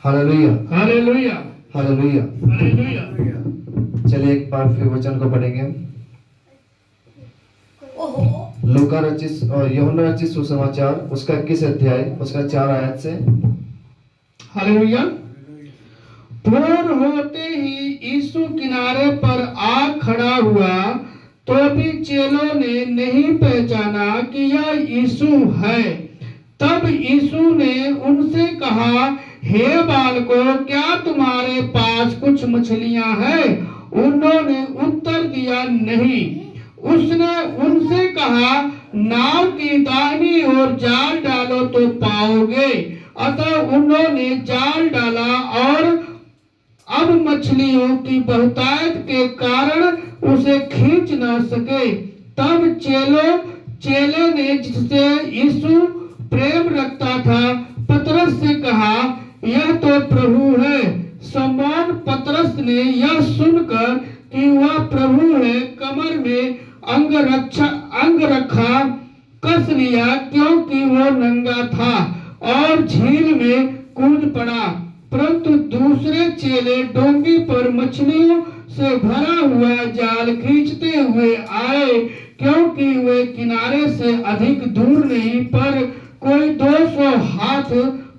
Hallelujah hallelujah hallelujah. Hallelujah. चलिए एक बार फिर वचन को पढ़ेंगे। लूका रचित और यूहन्ना रचित सुसमाचार उसका 21 अध्याय उसका 4 आयत से। हालेलुया। भोर होते ही यीशु किनारे पर आ खड़ा हुआ, तो भी चेलों ने नहीं पहचाना कि यह यीशु है। तब यीशु ने उनसे कहा, हे बालकों, क्या तुम्हारे पास कुछ मछलियां हैं? उन्होंने उत्तर दिया, नहीं। उसने उनसे कहा, नाव की दाहिनी ओर जाल डालो तो पाओगे। अतः उन्होंने जाल डाला और अब मछलियों की बहुतायत के कारण उसे खींच न सके। तब चेले ने, जिससे यीशु प्रेम रखता था, पतरस से कहा, यह तो प्रभु है। शमौन पतरस ने यह सुनकर कि वह प्रभु है, कमर में अंग रखा कस लिया, क्योंकि वो नंगा था, और झील में कूद पड़ा। परंतु दूसरे चेले डोंगी पर मछलियों से भरा हुआ जाल खींचते हुए आए, क्योंकि वे किनारे से अधिक दूर नहीं, पर कोई 200 हाथ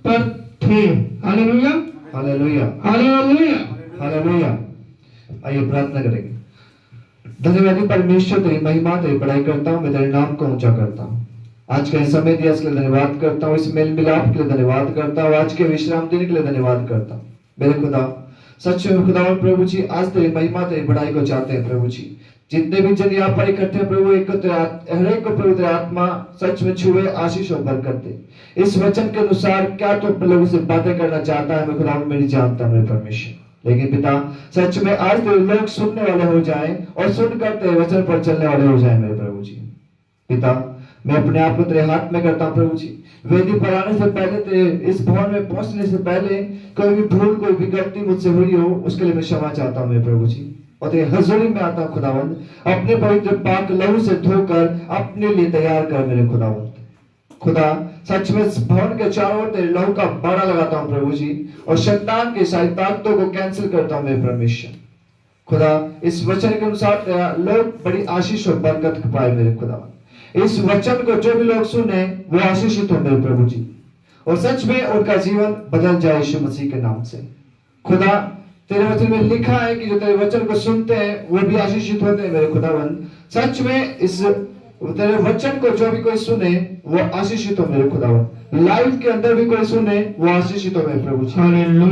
पर थे। Hallelujah hallelujah hallelujah hallelujah. आइए प्रार्थना करेंगे। धन्यवाद परमेश्वर, तेरी महिमा तेरी बड़ाई करता हूँ, मैं तेरे नाम को ऊंचा करता हूँ। आज का समय दिया इसके लिए धन्यवाद करता हूँ, इस मेल मिलाप के लिए धन्यवाद करता हूँ, आज के विश्राम देने के लिए धन्यवाद करता हूँ। मेरे खुदा, सच में खुदा प्रभु जी, आज तेरी महिमा तेरी बड़ाई को चाहते हैं प्रभु जी। जितने भी जन यहाँ पर इकट्ठे प्रभु, एक हर एक को प्रभु तेरी आत्मा सच में छुए, आशीष और बरकत दे। इस वचन के अनुसार क्या तो लोगों से बातें करना चाहता है, मैं खुदा मैं नहीं जानता मेरे परमेश्वर, लेकिन पिता सच में आज तेरे लोग सुनने वाले हो जाएं और सुनकर तेरे वचन पर चलने वाले हो जाएं मेरे प्रभु जी। पिता मैं अपने आप को तेरे हाथ में करता हूँ प्रभु जी। वेदी पर आने से पहले, तेरे इस भवन में पहुंचने से पहले कोई भी भूल कोई भी गलती मुझसे हुई हो, उसके लिए मैं क्षमा चाहता हूँ मेरे प्रभु जी। और तेरे हजूरी में आता हूँ खुदावंद, अपने पवित्र पाक लहू से धोकर अपने लिए तैयार कर मेरे खुदावंद। खुदा सच में इस भवन के चारों ओर तेरे लहू का बाड़ा लगाता हूँ प्रभु जी, और शैतान के सारी ताकतों को कैंसिल करता हूँ मेरे परमेश्वर। खुदा इस वचन के अनुसार तेरा लोग बड़ी आशीष और बरकत पाए मेरे खुदावंद। इस वचन को जो भी लोग सुने वो आशीषित हो मेरे प्रभु जी, और सच में उनका जीवन बदल जाए यीशु मसीह के नाम से। खुदा तेरे वचन में लिखा है कि जो तेरे वचन को सुनते हैं वो भी आशीषित होते हैं मेरे खुदावंद। सच में इस तेरे वचन को जो भी कोई सुने वो आशीषित हो मेरे खुदावंद। लाइव के अंदर भी कोई सुने वो आशीषित हो मेरे प्रभु जी।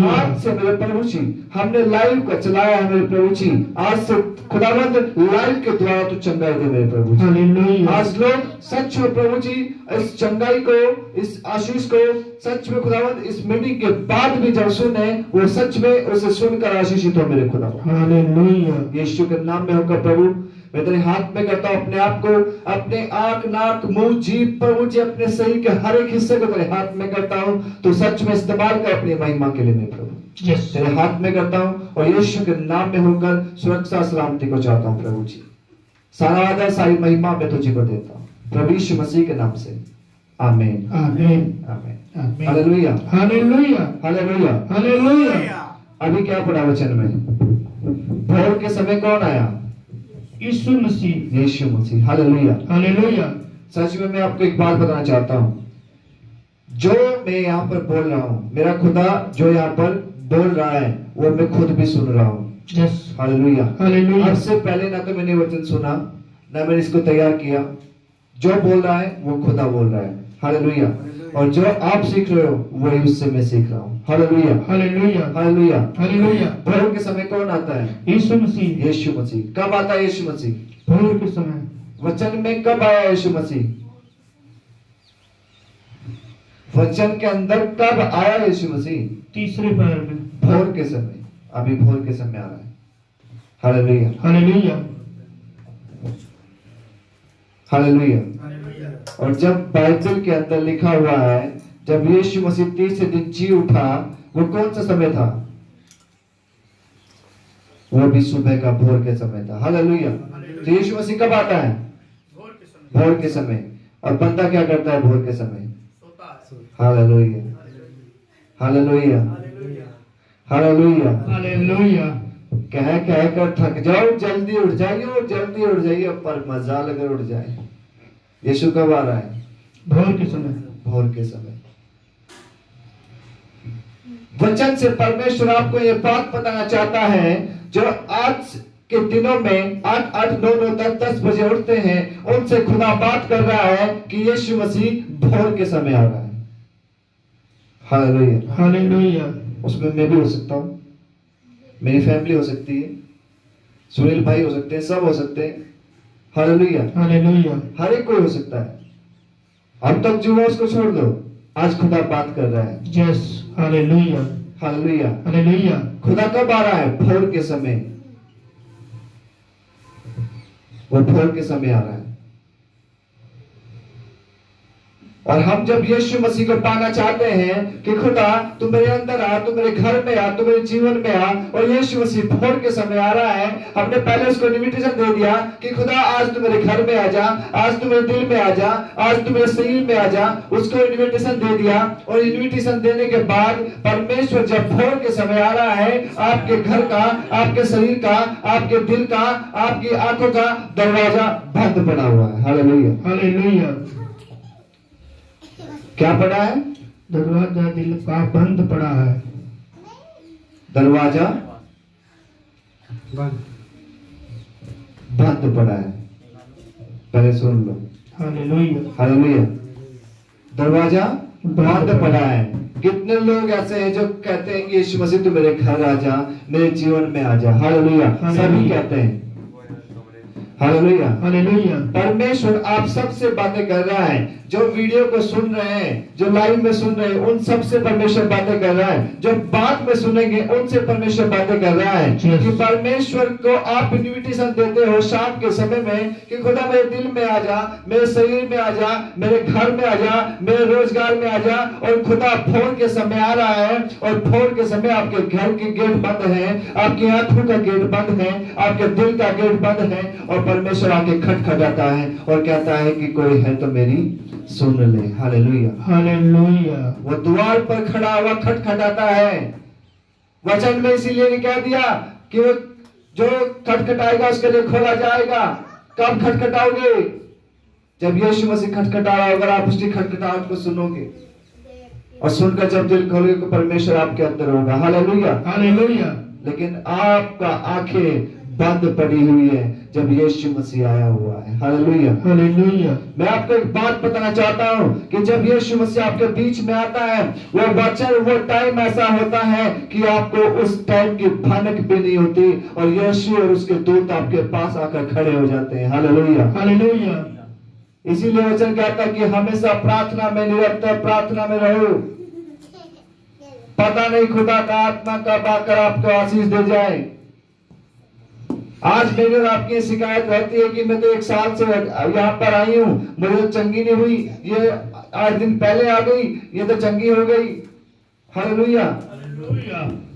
आज से मेरे प्रभु जी हमने लाइव को चलाया है मेरे प्रभु जी, आज से खुदावंद लाइव के द्वारा तो चंगाई दे मेरे प्रभु जी। आज लोग सच में प्रभु जी इस चंगाई को, इस आशीष को सच में खुदावंद इस मीटिंग के बाद भी जब सुने वो सच में उसे सुनकर आशीषित हो मेरे खुदावंद। यीशु के नाम में होकर प्रभु मैं तेरे हाथ में करता हूँ अपने आप को, अपने आंख नाक मुंह जीभ प्रभु जी, अपने शरीर के हर एक हिस्से को तेरे हाथ में करता हूँ। तो सच में इस्तेमाल कर अपनी महिमा के लिए मैं प्रभु तेरे हाथ में करता हूँ, और यीशु के नाम में होकर सुरक्षा सलामती को चाहता हूँ प्रभु जी। सारा आदर सारी महिमा मैं तुझे को देता हूँ प्रभु यीशु मसीह के नाम से, आमीन आमीन आमीन। Hallelujah hallelujah hallelujah hallelujah. अभी क्या पढ़ा वचन में? भोर के समय कौन आया? यीशु मसीह। यीशु मसीह। Hallelujah hallelujah. सच में मैं आपको एक बात बताना चाहता हूँ, जो मैं यहाँ पर बोल रहा हूँ, मेरा खुदा जो यहाँ पर बोल रहा है वो मैं खुद भी सुन रहा हूँ। Hallelujah hallelujah. अब से पहले ना तो मैंने वचन सुना ना मैंने इसको तैयार किया, जो बोल रहा है वो खुदा बोल रहा है। हालेलुया। और जो आप सीख रहे हो वही उससे मैं सीख रहा हूँ। Hallelujah hallelujah hallelujah hallelujah. भोर के समय कौन आता है? यीशु मसीह। यीशु मसीह। कब आता है यीशु मसीह? भोर के समय। वचन में कब आया यीशु मसीह? वचन के अंदर कब आया यीशु मसीह? तीसरे पहर में, भोर के समय। अभी भोर के समय आ रहा है। Hallelujah hallelujah hallelujah. और जब बाइबल के अंदर लिखा हुआ है जब यीशु मसीह तीसरे दिन जी उठा, वो कौन सा समय था? वो भी सुबह का भोर के समय था। हालेलुया। तो यीशु मसीह कब आता है? भोर के समय। और बंदा क्या करता है भोर के समय? हालेलुया। Hallelujah, hallelujah. हालेलुया। कह कर थक जाओ, जल्दी उठ जाइए और जल्दी उठ जाइए, पर मजा लगर उठ जाए। यीशु कब आ रहा है? भोर के समय। भोर के समय। वचन से परमेश्वर आपको यह बात बताना चाहता है, जो आज के दिनों में 8, 8, 9, 9, 10, 10 बजे उठते हैं, उनसे खुदा बात कर रहा है कि यीशु मसीह भोर के समय आ रहा है। Hallelujah, hallelujah. उसमें मैं भी हो सकता हूं, मेरी फैमिली हो सकती है, सुनील भाई हो सकते हैं, सब हो सकते हैं। Hallelujah, hallelujah. हर एक कोई हो सकता है। अब तक जो है उसको छोड़ दो, आज खुदा बात कर रहा है। Yes, hallelujah. हालेलुया। हालेलुया। खुदा कब आ रहा है? भोर के समय। वो भोर के समय आ रहा है। और हम जब यीशु मसीह को पाना चाहते हैं कि खुदा तू मेरे अंदर आ, तू मेरे घर में आ, तू मेरे जीवन में आ, और यीशु मसीह भोर के समय आ रहा है, हमने पहले उसको इनविटेशन दे दिया कि खुदा आज तू मेरे घर में आ जा, आज तू मेरे दिल में आ जा, आज तू मेरे शरीर में आ जा। उसको इनविटेशन दे दिया, और इनविटेशन देने के बाद परमेश्वर जब भोर के समय आ रहा है, आपके घर का, आपके शरीर का, आपके दिल का, आपकी आंखों का दरवाजा बंद पड़ा हुआ है। Hallelujah, hallelujah. क्या पड़ा है? दरवाजा दिल का बंद पड़ा है। दरवाजा बंद पड़ा है। पहले सुन लो। हालेलुया। हालेलुया। दरवाजा बंद पड़ा है। कितने लोग ऐसे हैं जो कहते हैं कि यीशु मसीह तू मेरे घर आ जा, मेरे जीवन में आ जा। हालेलुया, सभी कहते हैं। Hallelujah, hallelujah. परमेश्वर आप सबसे बातें कर रहा है। जो वीडियो को सुन रहे हैं, जो लाइव में सुन रहे हैं, उन सबसे परमेश्वर बातें कर रहा है। जो बाद में सुनेंगे उनसे परमेश्वर बातें कर रहा है। कि परमेश्वर को आप इनविटेशन देते हो शाम के समय में कि खुदा मेरे दिल में आ जा, मेरे शरीर में आ जा, मेरे घर में आ जा, मेरे रोजगार में आ जा। और खुदा भोर के समय आ रहा है, और भोर के समय आपके घर के गेट बंद है, आपकी आंखों का गेट बंद है, आपके दिल का गेट बंद है, और परमेश्वर आके खटखटाता है और कहता है कि कोई है तो मेरी सुन ले। Hallelujah, hallelujah. वो द्वार पर खड़ा हुआ खटखटाता है। वचन में इसीलिए नहीं कह दिया कि वो जो खटखटाएगा उसके लिए खोला जाएगा। कब खटखटाओगे? जब यीशु मसीह खटखटा रहा होगा, आप उसकी खटखटाहट को सुनोगे, और सुनकर जब दिल खोलोगे तो परमेश्वर आपके अंदर होगा। Hallelujah, hallelujah. लेकिन आपका आंखें बंद पड़ी हुई है जब यीशु मसीह आया हुआ है। Hallelujah, hallelujah. मैं आपको एक बात बताना चाहता हूं कि जब यीशु मसीह आपके बीच में आता है, वो वचन, वो टाइम ऐसा होता है कि आपको उस टाइम की भनक भी नहीं होती, और यीशु और उसके दूत आपके पास आकर खड़े हो जाते हैं। Hallelujah, hallelujah. इसीलिए वचन कहता है कि हमेशा प्रार्थना में, निरंतर प्रार्थना में रहो। पता नहीं खुदा का आत्मा कब आकर आपको आशीष दे जाए। आज मेरी और आपकी शिकायत रहती है कि मैं तो 1 साल से यहाँ पर आई हूँ, मुझे तो चंगी नहीं हुई, ये 8 दिन पहले आ गई, ये तो चंगी हो गई। हालेलुया।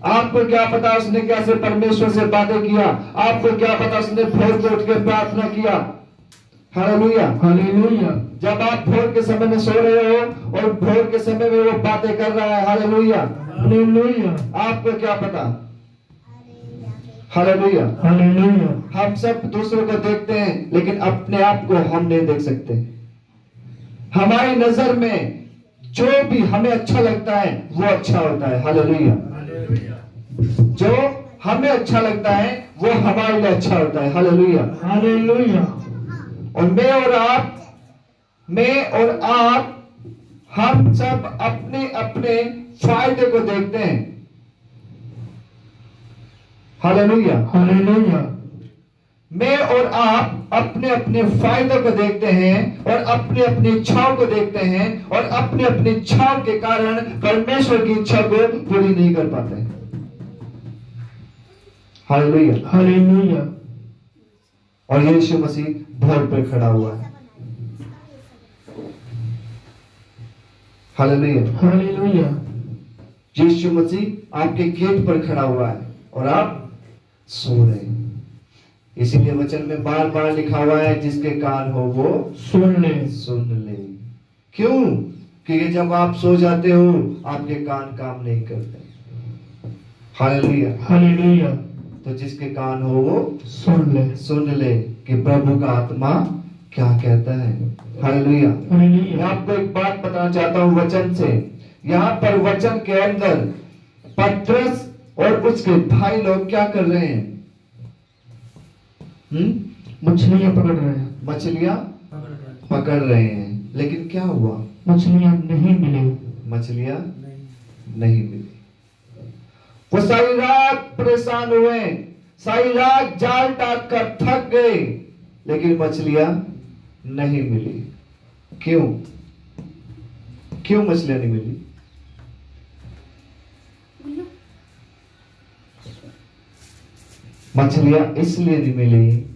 आपको क्या पता उसने कैसे परमेश्वर से बातें किया? आपको क्या पता उसने भोर को उठ के प्रार्थना किया? Hallelujah, hallelujah. जब आप भोर के समय में सो रहे हो और भोर के समय में वो बातें कर रहा है। Hallelujah, hallelujah. आपको क्या पता? Hallelujah, hallelujah. हम सब दूसरों को देखते हैं, लेकिन अपने आप को हम नहीं देख सकते। हमारी नजर में जो भी हमें अच्छा लगता है वो अच्छा होता है। हालेलुया, जो हमें अच्छा लगता है वो हमारे लिए अच्छा होता है। Hallelujah, hallelujah. और मैं और आप हम सब अपने अपने फायदे को देखते हैं। Hallelujah, hallelujah. मैं और आप अपने अपने फायदे को देखते हैं, और अपनी अपनी इच्छाओं को देखते हैं, और अपनी अपनी इच्छाओं के कारण परमेश्वर की इच्छा को पूरी नहीं कर पाते। Hallelujah, hallelujah. और यीशु मसीह भोर पर खड़ा हुआ है। Hallelujah, hallelujah. यीशु मसीह आपके गेट पर खड़ा हुआ है और आप सो रहे हैं। इसीलिए वचन में बार बार लिखा हुआ है, जिसके कान हो वो सुन ले। सुन ले। क्यों? क्योंकि जब आप सो जाते हो आपके कान काम नहीं करते। हालेलुया। हालेलुया। तो जिसके कान हो वो सुन ले कि प्रभु का आत्मा क्या कहता है। हालेलुया। हालेलुया। मैं आपको एक बात बताना चाहता हूँ वचन से। यहाँ पर वचन के अंदर पतरस और उसके भाई लोग क्या कर रहे हैं? मछलियां पकड़ रहे हैं। मछलियां पकड़ रहे हैं। लेकिन क्या हुआ? मछलियां नहीं मिली। मछलियां नहीं मिली। वो सारी रात परेशान हुए, सारी रात जाल डाल कर थक गए, लेकिन मछलियां नहीं मिली। क्यों? क्यों मछलियां नहीं मिली? मछलियां इसलिए नहीं मिली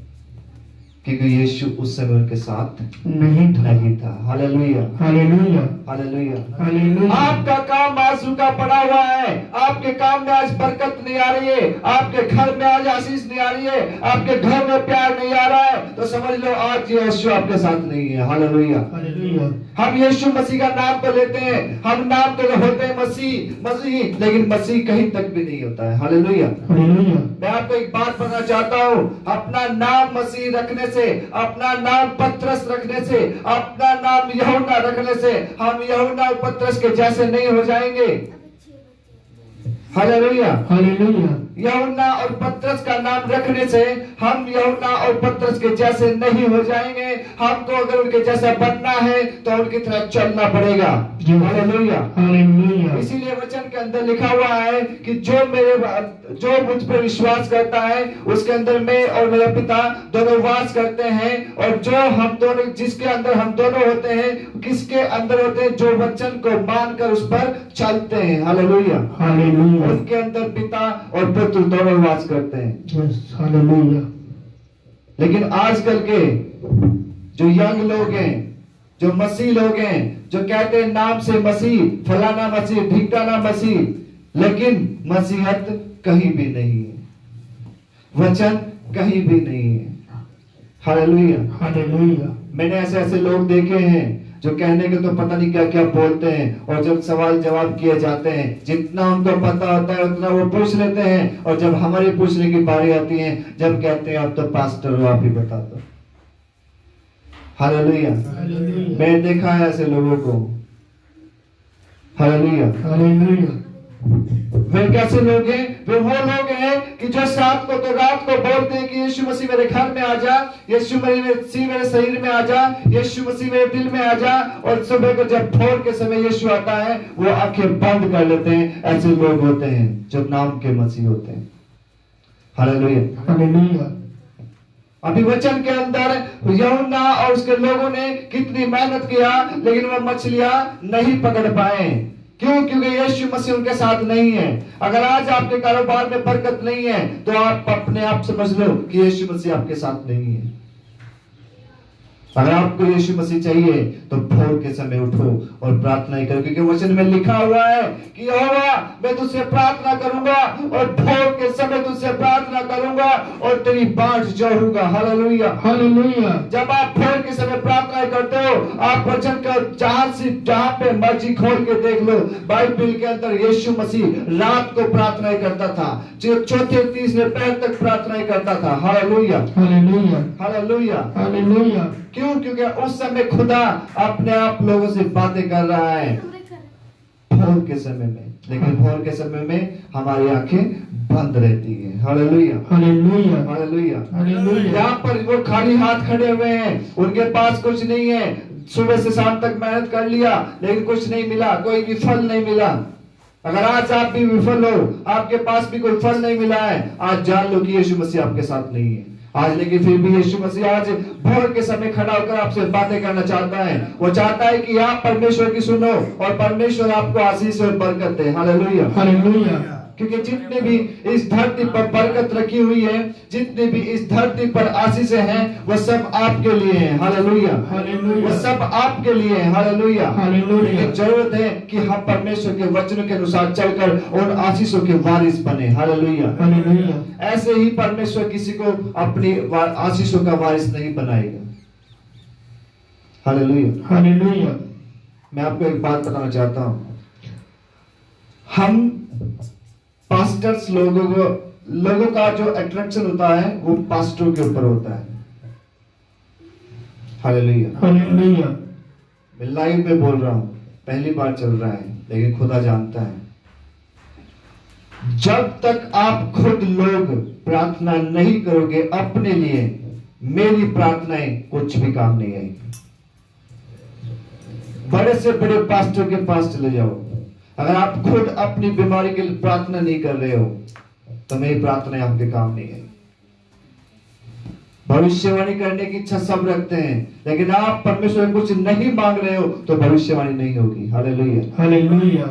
क्योंकि यीशु उस समय उनके साथ नहीं था। हालेलुया। हालेलुया। हालेलुया। हालेलुया। आपका काम आज रुका पड़ा हुआ है। आपके काम में आज बरकत नहीं आ रही है, आपके घर में आज आशीष नहीं आ रही है, आपके घर में प्यार नहीं आ रहा है, तो समझ लो आज यीशु आपके साथ नहीं है। हालेलुया। हालेलुया। हम यीशु मसीह का नाम तो लेते हैं, हम नाम तो होते हैं मसीह, लेकिन मसीह कहीं तक भी नहीं होता है। हालेलुया। हालेलुया। मैं आपको एक बात बताना चाहता हूँ, अपना नाम मसीह रखने से, अपना नाम पतरस रखने से, अपना नाम यूहन्ना रखने से हम यूहन्ना और पतरस के जैसे नहीं हो जाएंगे। हालेलुया। हालेलुया। यूहन्ना और पतरस का नाम रखने से हम यूहन्ना और पतरस के जैसे नहीं हो जाएंगे। हमको अगर उनके जैसा बनना है तो उनकी तरह चलना पड़ेगा। हालेलुया। हालेलुया। इसीलिए वचन के अंदर लिखा हुआ है कि जो मुझ पर विश्वास करता है उसके अंदर मैं और मेरा पिता दोनों वास करते हैं, और जो हम दोनों, जिसके अंदर हम दोनों होते हैं, किसके अंदर होते हैं? जो वचन को मानकर उस पर चलते हैं। हालेलुया। हालेलुया। उनके अंदर पिता और पुत्र दोनों वास करते हैं। हालेलुया। लेकिन आजकल के जो यंग लोग हैं, जो मसीह लोग हैं, जो कहते हैं नाम से मसीह, फलाना मसीह, ढिकाना मसीह, लेकिन मसीहत कहीं भी नहीं है, वचन कहीं भी नहीं है। हालेलुया। हालेलुया। मैंने ऐसे लोग देखे हैं जो कहने के तो पता नहीं क्या क्या बोलते हैं, और जब सवाल जवाब किए जाते हैं जितना उनको पता होता है उतना वो पूछ लेते हैं, और जब हमारी पूछने की बारी आती है, जब कहते हैं आप तो पास्टर हो, आप ही बता दो। हालेलुया। मैं देखा है ऐसे लोगों को। हालेलुया। हालेलुया। वे कैसे लोग हैं? वे वो लोग हैं कि जो रात को बोलते हैं कि यीशु मसीह मेरे घर में आ जा, यीशु मसीह मेरे शरीर में आ जा, यीशु मसीह मेरे दिल में आ जा, और सुबह को जब भोर के समय यीशु आता है वो आंखें बंद कर लेते हैं। ऐसे लोग होते हैं जो नाम के मसीह होते हैं। हालेलुया। हालेलुया। अभी वचन के अंदर यूहन्ना और उसके लोगों ने कितनी मेहनत किया, लेकिन वो मछलियां नहीं पकड़ पाए। क्यों? क्योंकि यीशु मसीह उनके साथ नहीं है। अगर आज आपके कारोबार में बरकत नहीं है तो आप अपने आप समझ लो कि यीशु मसीह आपके साथ नहीं है। अगर आपको यीशु मसीह चाहिए तो भोर के समय उठो और प्रार्थना करो, क्योंकि वचन में लिखा हुआ है कि यहोवा मैं तुझसे प्रार्थना करूंगा और भोर के समय तुझसे प्रार्थना करूंगा और तेरी बाट जोड़ूंगा। हालेलुया। हालेलुया। जब आप भोर के समय प्रार्थना करते हो, आप वचन का जहां पे मर्जी खोल के देख लो, बाइबल के अंदर यीशु मसीह रात को प्रार्थना करता था, चौथे तीसरे पहर तक प्रार्थना करता था। हालेलुया। हालेलुया। हालेलुया। हालेलुया। क्यों? क्योंकि उस समय खुदा अपने आप लोगों से बातें कर रहा है भोर के समय में, लेकिन भोर के समय में हमारी आंखें बंद रहती है। हालेलुया। हालेलुया। हालेलुया। हालेलुया। यहाँ पर वो खाली हाथ खड़े हुए हैं, उनके पास कुछ नहीं है, सुबह से शाम तक मेहनत कर लिया लेकिन कुछ नहीं मिला, कोई भी फल नहीं मिला। अगर आज आप भी विफल हो, आपके पास भी कोई फल नहीं मिला है, आज जान लो कि यीशु मसीह आपके साथ नहीं है आज। लेकिन फिर भी यीशु मसीह आज भोर के समय खड़ा होकर आपसे बातें करना चाहता है। वो चाहता है कि आप परमेश्वर की सुनो और परमेश्वर आपको आशीष और बरकत दे। हालेलुया। हालेलुया। क्योंकि जितने भी इस धरती पर बरकत रखी हुई है, जितने भी इस धरती पर आशीषें हैं, वो सब आपके लिए हैं। हालेलुया। हालेलुया। वो सब आपके लिए हैं। हालेलुया। हालेलुया। लेकिन जरूरत है कि हम परमेश्वर के वचनों के अनुसार चलकर उन आशीषों के वारिस बने। हालेलुया। हालेलुया। ऐसे ही परमेश्वर किसी को अपनी आशीषों का वारिस नहीं बनाएगा। हालेलुया। हालेलुया। मैं आपको एक बात बताना चाहता हूं, हम पास्टर्स लोगों का जो अट्रैक्शन होता है वो पास्टरों के ऊपर होता है। Hallelujah, hallelujah. मैं लाइव में बोल रहा हूं, पहली बार चल रहा है, लेकिन खुदा जानता है। जब तक आप खुद लोग प्रार्थना नहीं करोगे अपने लिए, मेरी प्रार्थनाएं कुछ भी काम नहीं आएगी। बड़े से बड़े पास्टर के पास चले जाओ, अगर आप खुद अपनी बीमारी के लिए प्रार्थना नहीं कर रहे हो तो मेरी प्रार्थनाएं आपके काम नहीं आएगी। भविष्यवाणी करने की इच्छा सब रखते हैं, लेकिन आप परमेश्वर कुछ नहीं मांग रहे हो तो भविष्यवाणी नहीं होगी। Hallelujah, hallelujah.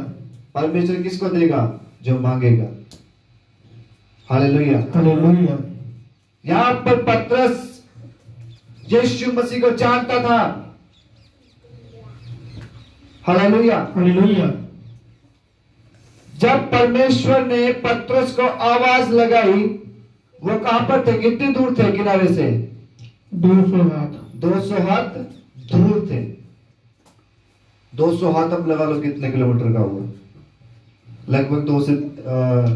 परमेश्वर किसको देगा? जो मांगेगा। Hallelujah, hallelujah. यहां पर पतरस यीशु मसीह को जानता था। Hallelujah, hallelujah. जब परमेश्वर ने पतरस को आवाज लगाई, वो कहां पर थे? कितनी दूर थे किनारे से? 200 हाथ। 200 हाथ दूर थे। 200 हाथ अब लगा लो कितने किलोमीटर का हुआ? लगभग 2 से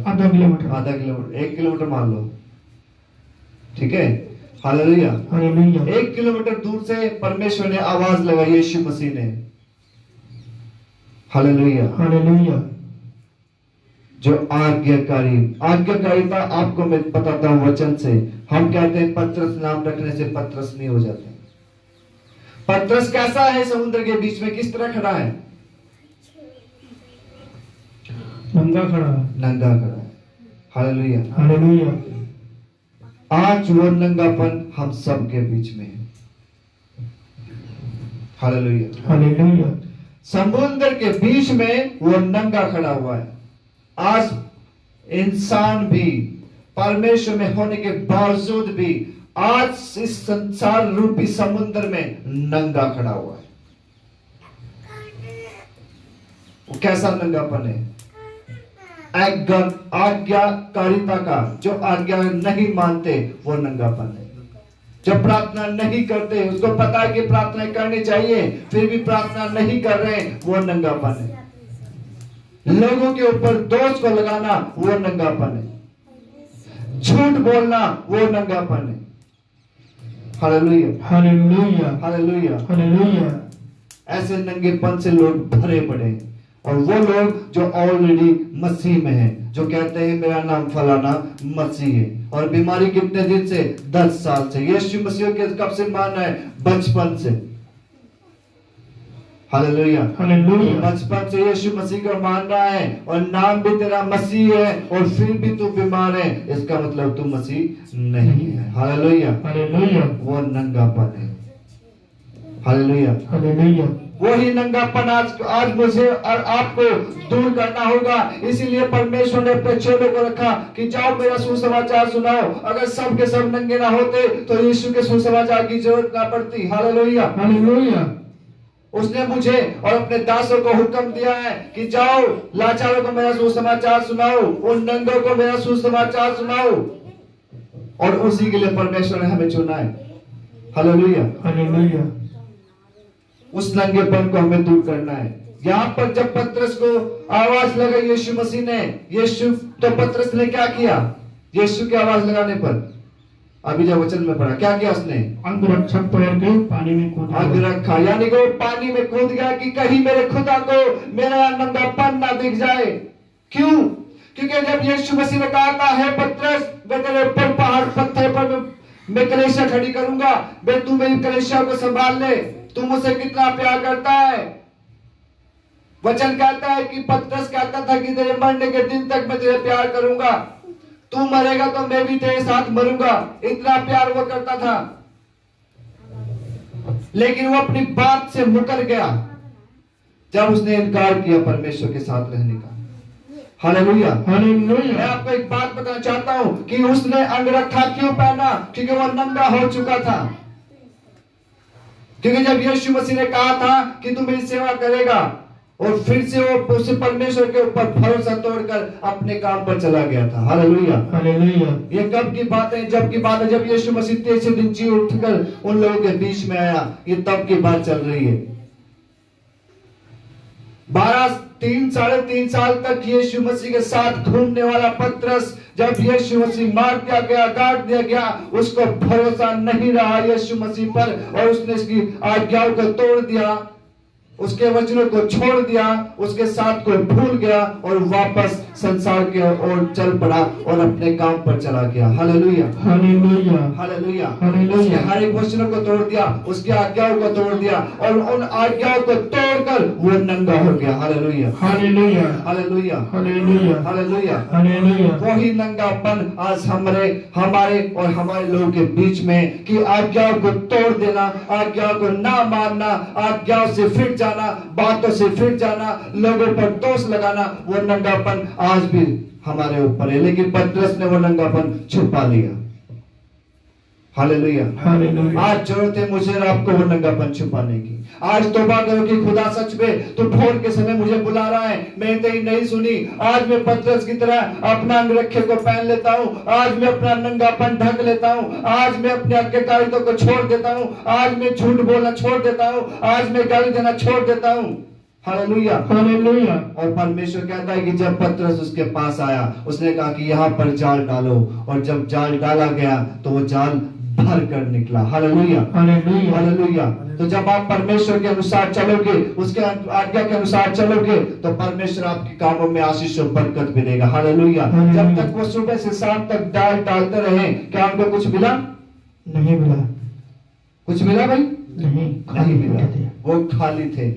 आधा किलोमीटर। आधा किलोमीटर, 1 किलोमीटर मान लो, ठीक है। Hallelujah, hallelujah. 1 किलोमीटर दूर से परमेश्वर ने आवाज लगाई, यीशु मसीह ने। Hallelujah, hallelujah. जो आज्ञाकारिता आपको मैं बताता हूं वचन से। हम कहते हैं पतरस नाम रखने से पतरस नहीं हो जाते। पतरस कैसा है? समुद्र के बीच में किस तरह खड़ा है? नंगा खड़ा है। नंगा खड़ा है। Hallelujah, hallelujah. आज वो नंगापन हम सब के बीच में है। Hallelujah, hallelujah. समुद्र के बीच में वो नंगा खड़ा हुआ है। आज इंसान भी परमेश्वर में होने के बावजूद भी आज इस संसार रूपी समुद्र में नंगा खड़ा हुआ है। वो कैसा नंगापन है? आज्ञाकारिता का, जो आज्ञा नहीं मानते वो नंगापन है। जो प्रार्थना नहीं करते, उसको पता है कि प्रार्थना करनी चाहिए, फिर भी प्रार्थना नहीं कर रहे, वो नंगापन है। लोगों के ऊपर दोष को लगाना वो नंगापन है। झूठ बोलना वो नंगापन है। Hallelujah, hallelujah. हालेलुया। हालेलुया। ऐसे नंगेपन से लोग भरे पड़े हैं। और वो लोग जो ऑलरेडी मसीह में हैं, जो कहते हैं मेरा नाम फलाना मसीह है, और बीमारी कितने दिन से? 10 साल से। यीशु मसीह के कब से मानना है? बचपन से। Hallelujah, hallelujah. बचपन से यीशु मसीह को मान रहा है और नाम भी तेरा मसीह है, और फिर भी तू बीमार है, इसका मतलब तू मसीह नहीं है। Hallelujah, hallelujah. वो नंगापन है। Hallelujah, hallelujah. वही नंगापन आज मुझे और आपको दूर करना होगा। इसीलिए परमेश्वर ने अपने चेलों को रखा कि जाओ मेरा सुसमाचार सुनाओ। अगर सब के सब नंगे ना होते तो यीशु के सुसमाचार की जरूरत ना पड़ती। Hallelujah, hallelujah. उसने मुझे और अपने दासों को हुक्म दिया है कि जाओ लाचारों को मेरा सुसमाचार सुनाओ, उन नंगों को मेरा सुसमाचार सुनाओ। और उसी के लिए परमेश्वर ने हमें चुना है। Hallelujah, hallelujah. उस नंगेपन को हमें दूर करना है। यहाँ पर जब पतरस को आवाज लगाई यीशु मसीह ने, तो पतरस ने क्या किया? यीशु की आवाज लगाने पर अभी जब वचन में पढ़ा, क्या किया उसने? अंगरक्षक पहन के पानी में कूद गया। अंग रखा, यानी कि वो पानी में कूद गया कि कहीं मेरे खुदा को मेरा नंगापन ना दिख जाए। क्यों? क्योंकि जब यीशु मसीह ने कहा था, हे पतरस, मैं तेरे ऊपर पहाड़ पत्थर पर मैं कलीसिया खड़ी करूंगा, मैं तू मेरी कलीसिया को संभाल ले। तू मुझसे कितना प्यार करता है? वचन कहता है कि पतरस कहता था कि तेरे मरने के दिन तक मैं तेरे प्यार करूंगा, तू मरेगा तो मैं भी तेरे साथ मरूंगा। इतना प्यार वो करता था। लेकिन वो अपनी बात से मुकर गया जब उसने इनकार किया परमेश्वर के साथ रहने का। Hallelujah, hallelujah. मैं आपको एक बात बताना चाहता हूं कि उसने अंगरखा क्यों पहना? क्योंकि वो नंगा हो चुका था। क्योंकि जब यीशु मसीह ने कहा था कि तू मेरी सेवा करेगा, और फिर से वो उसे परमेश्वर के ऊपर भरोसा तोड़कर अपने काम पर चला गया था। Hallelujah, hallelujah. ये कब की बात है? जब की बात है जब यीशु मसीह 3 दिन जी उठकर उन लोगों के बीच में आया। ये तब की बात चल रही है। साढ़े तीन साल तक यीशु मसीह के साथ घूमने वाला पतरस, जब यीशु मसीह मार दिया गया, काट दिया गया, उसको भरोसा नहीं रहा यीशु मसीह पर और उसने इसकी आज्ञाओं को तोड़ दिया, उसके वचनों को छोड़ दिया, उसके साथ को भूल गया और वापस संसार के ओर चल पड़ा और अपने काम पर चला गया। Hallelujah, hallelujah, hallelujah. हालेलुया। उसके हर एक वचनों को तोड़ दिया, उसकी आज्ञाओं को तोड़ दिया और उन आज्ञाओं को तोड़कर वो नंगा हो गया। Hallelujah, hallelujah, hallelujah, hallelujah, hallelujah. Hallelujah. वही नंगापन आज हमारे और हमारे लोगों के बीच में कि आज्ञाओं को तोड़ देना, आज्ञाओं को ना मानना, आज्ञाओं से फिर जाना, बातों से फिर जाना, लोगों पर दोष लगाना, वो नंगापन आज भी हमारे ऊपर है। लेकिन पतरस ने वो नंगापन छुपा लिया। Hallelujah, hallelujah. आज जरूरत है मुझे और आपको वो नंगापन छुपाने की। आज तौबा करो कि खुदा सच में तो भोर के समय मुझे बुला रहा है, मैंने तेरी नहीं सुनी। आज मैं पतरस की तरह अपना अंगरखे को पहन लेता हूँ, आज मैं अपना नंगापन ढक लेता हूँ, आज मैं अपने आज्ञाकारिता को छोड़ देता हूँ, आज मैं झूठ बोलना छोड़ देता हूँ, आज मैं गाली देना छोड़ देता हूँ। Hallelujah, hallelujah. और परमेश्वर कहता है कि जब पतरस उसके पास आया, उसने कहा कि यहाँ पर जाल डालो, और जब जाल डाला गया तो वो जाल भर कर निकला। Hallelujah, hallelujah. हालेलुया। तो जब आप परमेश्वर के अनुसार चलोगे, उसके आज्ञा के अनुसार चलोगे, तो परमेश्वर आपके कामों में आशीष और बरकत मिलेगा। हालेलुया। जब तक वो सुबह से शाम तक डाल डालते रहे, क्या उनको कुछ मिला? नहीं मिला। कुछ मिला भाई? नहीं मिला, वो खाली थे।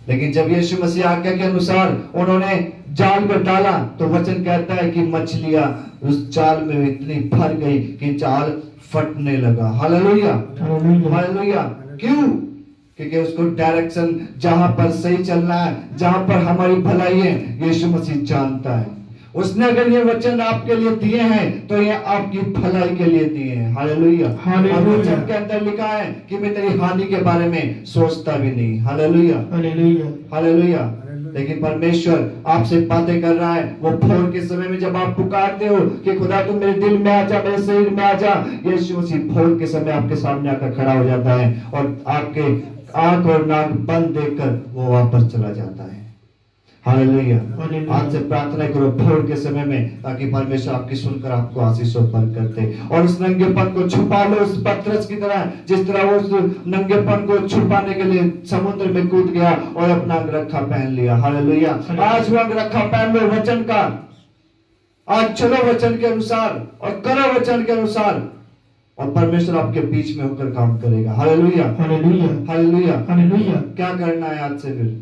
लेकिन जब यीशु मसीह आज्ञा के अनुसार उन्होंने जाल को डाला, तो वचन कहता है कि मछलियां उस जाल में इतनी भर गई कि जाल फटने लगा। Hallelujah, hallelujah. क्यों? क्योंकि उसको डायरेक्शन जहां पर सही चलना है, जहां पर हमारी भलाई है, यीशु मसीह जानता है। उसने अगर ये वचन आपके लिए दिए हैं तो ये आपकी भलाई के लिए दिए हैं। हालेलुया। और वचन के अंदर लिखा है कि मैं तेरी हानि के बारे में सोचता भी नहीं। Hallelujah, hallelujah, hallelujah. लेकिन परमेश्वर आपसे बातें कर रहा है। वो भोर के समय में जब आप पुकारते हो कि खुदा तुम मेरे दिल में आ जा, मेरे शरीर में आ जा, यीशु मसीह भोर के समय आपके सामने आकर खड़ा हो जाता है और आपके आंख और नाक बंद देखकर वो वापस चला जाता है। हालेलुया। आज से प्रार्थना करो भोर के समय में, ताकि परमेश्वर आपकी सुनकर आपको आशीष और बरकत दे। और उस नंगेपन को छुपा लो उस पतरस की तरह, जिस तरह वो उस नंगेपन को छुपाने के लिए समुद्र में कूद गया और अपना अंगरखा पहन लिया। हालेलुया। आज वो अंगरखा पहन लो वचन का। आज चलो वचन के अनुसार और करो वचन के अनुसार, और परमेश्वर आपके बीच में होकर काम करेगा। Hallelujah, hallelujah, hallelujah. हालेलुया। क्या करना है आज से? फिर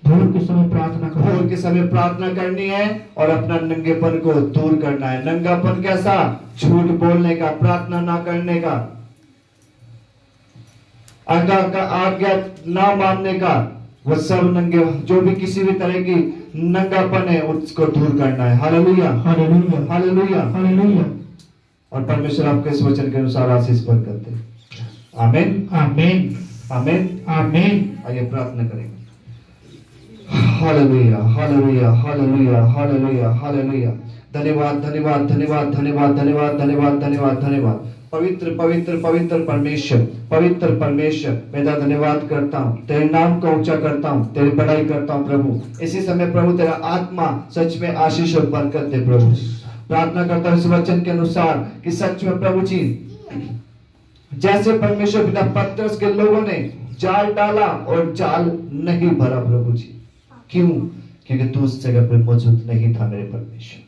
भोर के समय प्रार्थना करो। भोर के समय प्रार्थना करनी है और अपना नंगेपन को दूर करना है। नंगापन कैसा? झूठ बोलने का, प्रार्थना ना करने का, आज्ञा ना मानने का, वो सब नंगे, जो भी किसी भी तरह की नंगापन है उसको दूर करना है। Hallelujah, hallelujah, hallelujah, hallelujah. और परमेश्वर आपके इस वचन के अनुसार आशीष बरकत दे। आमीन, आमीन, आमीन, आमीन। आइए प्रार्थना करेंगे। Hallelujah, hallelujah, hallelujah, hallelujah, hallelujah. धन्यवाद, धन्यवाद, धन्यवाद, धन्यवाद, धन्यवाद, धन्यवाद, धन्यवाद, धन्यवाद। पवित्र पवित्र पवित्र परमेश्वर, पवित्र परमेश्वर, मैं तेरा धन्यवाद करता हूँ, तेरे नाम को ऊंचा करता हूँ, तेरी बड़ाई करता हूँ प्रभु। इसी समय प्रभु तेरा आत्मा सच में आशीष और बरकत दे प्रभु। प्रार्थना करता हूँ इस वचन के अनुसार कि सच में प्रभु जी, जैसे परमेश्वर पिता पतरस के लोगों ने जाल डाला और जाल नहीं भरा प्रभु जी। क्यों? क्योंकि तू उस जगह पर मौजूद नहीं था मेरे परमेश्वर।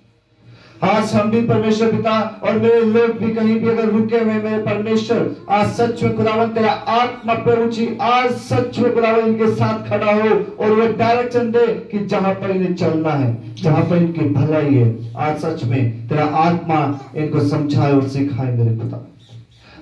आज हम भी परमेश्वर पिता और मेरे लोग भी कहीं भी अगर रुके हुए मेरे परमेश्वर, आज सच में खुदावन तेरा आत्मा प्रभु जी आज सच में खुदावन इनके साथ खड़ा हो और वो डायरेक्शन दे कि जहां पर इन्हें चलना है, जहां पर इनकी भलाई है। आज सच में तेरा आत्मा इनको समझाए और सिखाए मेरे खुदा।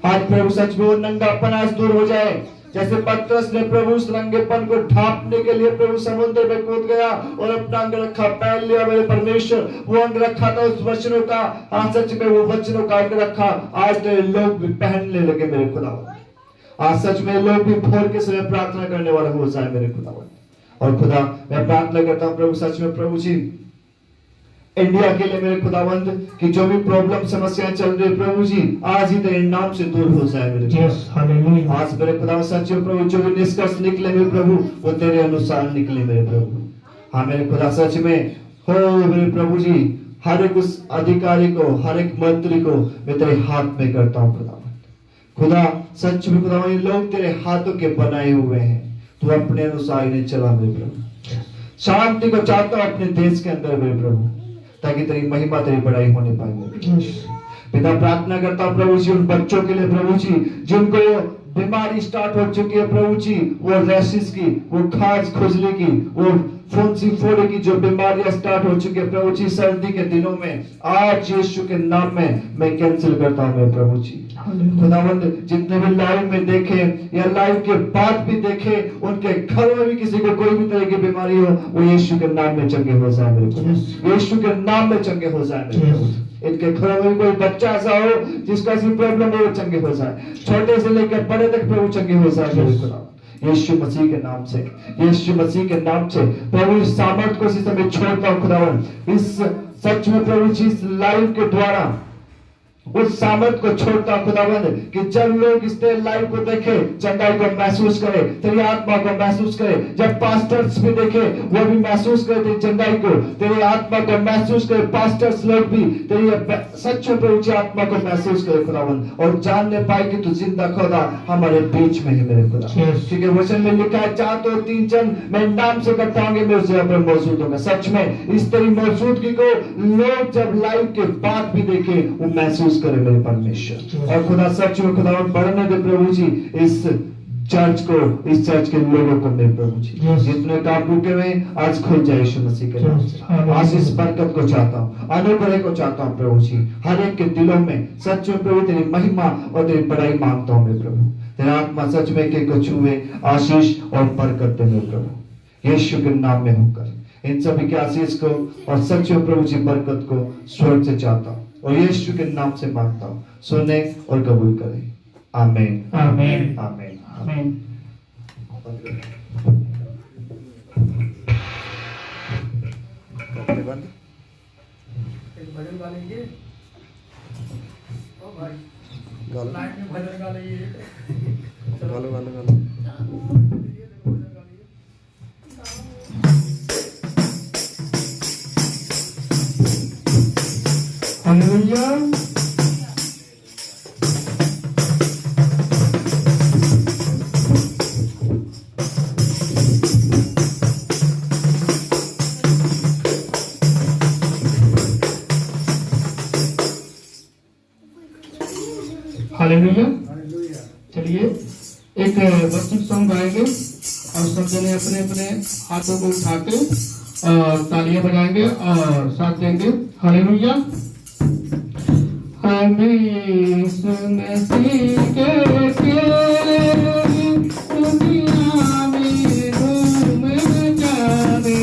आज प्रभु सच में वो नंगापन आज दूर हो जाए, जैसे पतरस ने प्रभु उस नंगेपन को ढांपने के लिए प्रभु समुद्र में कूद गया और अपना अंगरखा पहन लिया मेरे परमेश्वर। वो अंगरखा था उस वचनों का, आज सच में वो वचनों का अंगरखा आज तेरे लोग भी पहनने लगे मेरे खुदा। आज सच में लोग भी भोर के समय प्रार्थना करने वाला हो जाए मेरे खुदा। और खुदा मैं प्रार्थना करता हूँ प्रभु सच में प्रभु जी, इंडिया के लिए मेरे खुदावंद कि जो भी प्रॉब्लम समस्याएं चल रही प्रभु जी आज ही तेरे नाम से दूर हो जाए मेरे यस हालेलुया आज मेरे खुदा सच में प्रभु जो भी निष्कर्ष निकले मेरे प्रभु वो तेरे अनुसार निकले मेरे प्रभु। हाँ मेरे खुदा सच में हो मेरे प्रभु जी हर एक उस अधिकारी को हर एक मंत्री को मैं तेरे हाथ में करता हूँ खुदा सच में खुदा ये लोग तेरे हाथों के बनाए हुए हैं तू अपने अनुसार इन्हें चला मेरे प्रभु। शांति को चाहता हूँ अपने देश के अंदर मेरे प्रभु ताकि तेरी महिमा तेरी बड़ाई होने पाए मेरे प्रभु। पिता प्रार्थना करता हूँ प्रभु जी उन बच्चों के लिए प्रभु जी जिनको बीमारी स्टार्ट हो चुकी है प्रभु जी वो रैशिस की वो खाज खुजली की वो फुंसी फोड़े की जो बीमारियां स्टार्ट हो चुकी है प्रभु जी सर्दी के दिनों में आज यीशु के नाम में मैं कैंसिल करता हूँ मैं प्रभु जी। खुदावंद जितने भी लाइव में देखे या लाइव के बाद भी देखे उनके घरों में भी किसी को कोई भी तरह की बीमारी हो वो यीशु के नाम में चंगे हो जाए मेरे प्रभु। यीशु के नाम में चंगे हो जाए मेरे प्रभु। इनके घरों में कोई बच्चा ऐसा हो जिसका ऐसी प्रॉब्लम हो चंगे हो जाए छोटे से लेकर बड़े तक प्रभु चंगे हो जाए मेरे खुदा यीशु मसीह के नाम से यीशु मसीह के नाम से प्रभु इस सामर्थ को इसी समय छोड़ता हूँ खुदावन इस सच में प्रभु जी इस लाइव के द्वारा उस सामर्थ को छोड़ता खुदावन कि जब लोग इस लाइव को देखे चंगाई को महसूस करे तेरी आत्मा को महसूस करे जब पास्टर्स भी देखे वो भी महसूस करे तेरी चंगाई को तेरी आत्मा को महसूस करे पास्टर्स लोग भी तेरी सच्चे प्रभु आत्मा को महसूस करे खुदावन और जानने पाए कि तू जिंदा खुदा हमारे बीच में है मेरे खुदा क्योंकि वचन में लिखा है चार तो तीन जन मैं नाम से करता हूँ मैं उसे पर मौजूद होगा। सच में इस तेरी मौजूदगी को लोग जब लाइव के बाद भी देखे वो महसूस करे मेरे परमेश्वर और खुदा सच में खुदा बढ़ने दे प्रभु जी इस चर्च के लोगों को मेरे प्रभु जी जितने काम रुके हुए आज खुल जाए यीशु मसीह के नाम से। आज इस बरकत को चाहता हूँ अनुग्रह को चाहता हूँ प्रभु जी हर एक के दिलों में सच में प्रभु तेरी महिमा और तेरी बड़ाई मांगता हूँ मेरे प्रभु तेरा आत्मा सच में एक को छुए आशीष और बरकत दे मेरे प्रभु यीशु के नाम में होकर इन सभी के आशीष को और सच में प्रभु जी बरकत को स्वर्ग से चाहता हूँ और यीशु के नाम से मांगता हूँ सुने और कबूल करे आमीन आमीन आमीन आमीन। भजन गा लीजिए ओ भाई लाइट में भजन गा लीजिए गालो हालेलुया हालेलुया। चलिए एक वर्शिप सॉन्ग गाएंगे और सब जने अपने अपने हाथों को उठा के और तालियां बजाएंगे और साथ देंगे हालेलुया। हमें सुनती के दुनिया में घूम जाने